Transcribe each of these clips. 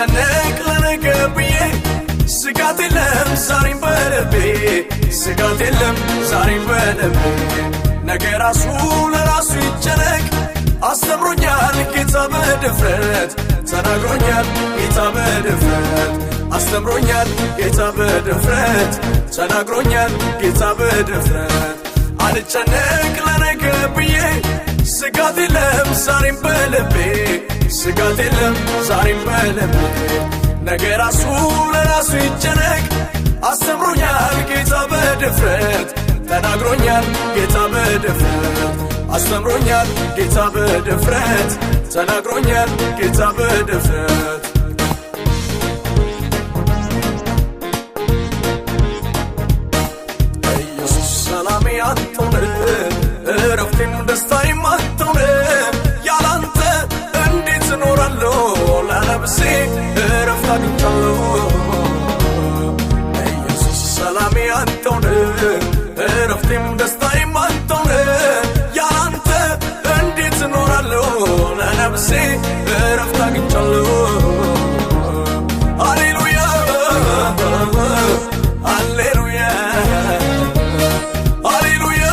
አልጨነቅ ለነገ ብዬ ስጋት የለም ዛሬም በልቤ ስጋት የለም ዛሬም በልቤ ነገ ራሱ ለራሱ ይጨነቅ አስተምሮኛል ጌታ በድፍረት ተናግሮኛል ጌታ በድፍረት አስተምሮኛል ጌታ በድፍረት ተናግሮኛል ጌታ በድፍረት አልጨነቅ ለነገ ብዬ ስጋት የለም ዛሬም በልቤ ስጋት የለም ዛሬም በልቤ ነገ ራሱ ለራሱ ይጨነቅ አስተምሮኛል ጌታ በድፍረት ተናግሮኛል ጌታ በድፍረት አስተምሮኛል ጌታ በድፍረት ተናግሮኛል ጌታ በድፍረት ኢየሱስ ሰላሜ አንተው እረፍቴም ደስታዬም አንተው ያላንተ እንዴት እኖራለሁ ለነፍሴ እረፍት አግኝቻለሁ ኢየሱስ ሰላሜ አንተው እረፍቴም ደስታዬም አንተው ያላንተ እንዴት እኖራለሁ ለነፍሴ እረፍት አግኝቻለሁ ሃሌሉያ ሃሌሉያ ሃሌሉያ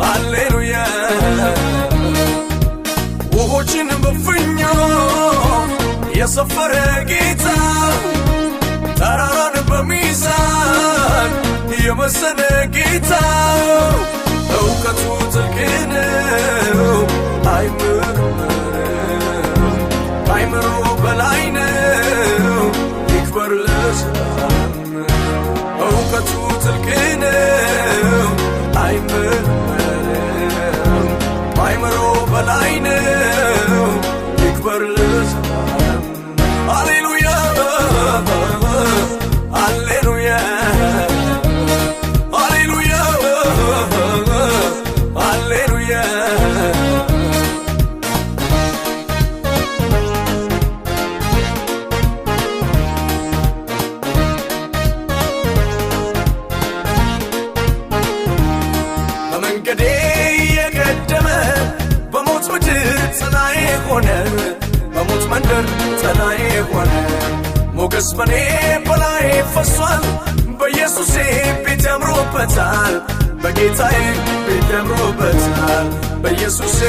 ሃሌሉያ ውሆችን በፍኛ የሰፈረ ጌታ ተራራን በሚዛን የመሰለ ጌታ እውቀቱ ጥልቅ ነው አይመረመርም ከአይምሮ በላይ ነው ይክበር ለዘላለም እውቀቱ ጥልቅ ነው አይመረመርም ከአይምሮ በላይ ነው ይክበር ለዘላለም ሃሌሉያ ሃሌሉያ ሃሌሉያ ሃሌሉያ በመንገዴ የቀደመ በሞት ምድር ጥላዬ ሆነ በሞት መንደር ጥላዬ ሆነ ሞገስ በኔ በላይ ፈሷል በኢየሱሴ ቤት ያምሮበታል በጌታዬ ቤት ያምሮበታል በኢየሱሴ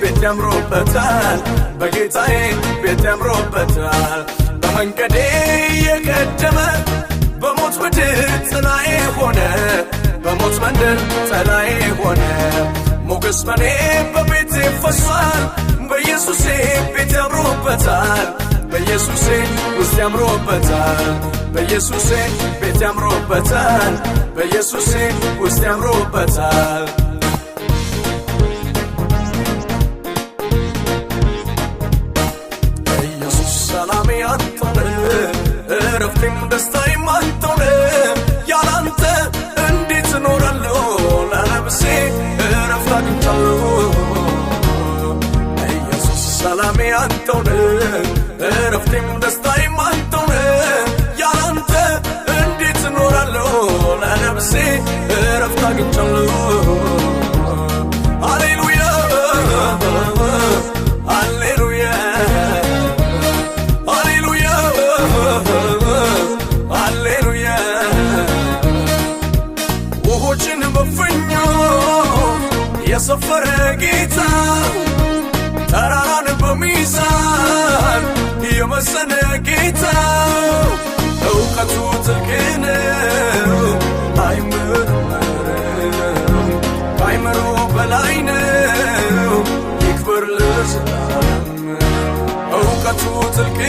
ቤት ያምሮበታል በጌታዬ ቤት ያምሮበታል በመንገዴ የቀደመ በሞት ምድር ጥላዬ ሆነ በሞት መንደር ጥላዬ ሆነ ሞገስ በኔ በቤቴ ፈሷል በኢየሱሴ ቤት ያምሮበታል በኢየሱሴ ውስጥ ያምሮበታል በኢየሱሴ ቤት ያምሮበታል በኢየሱሴ ውስጥ ያምሮበታል ኢየሱስ ሰላሜ አንተው እረፍቴም ደስታዬም አንተው ያላንተ እንዴት እኖራለሁ ለነፍሴ እረፍት አግኝቻለሁ ኢየሱስ ሰላሜ አንተው እረፍቴም ደስታዬም አንተው ያላንተ እንዴት እኖራለሁ ለነፍሴ እረፍት አግኝቻለሁ ሃሌሉያ ሃሌሉያ ሃሌሉያ ሃሌሉያ ውሆችን በፍኛ የሰፈረ ጌታ ተራራን በሚዛን የመሰለ ጌታ እውቀቱ ጥልቅ ነው አይመረመርም ከአይምሮ በላይ ነው ይክበር ለዘላለም እውቀቱ ጥልቅ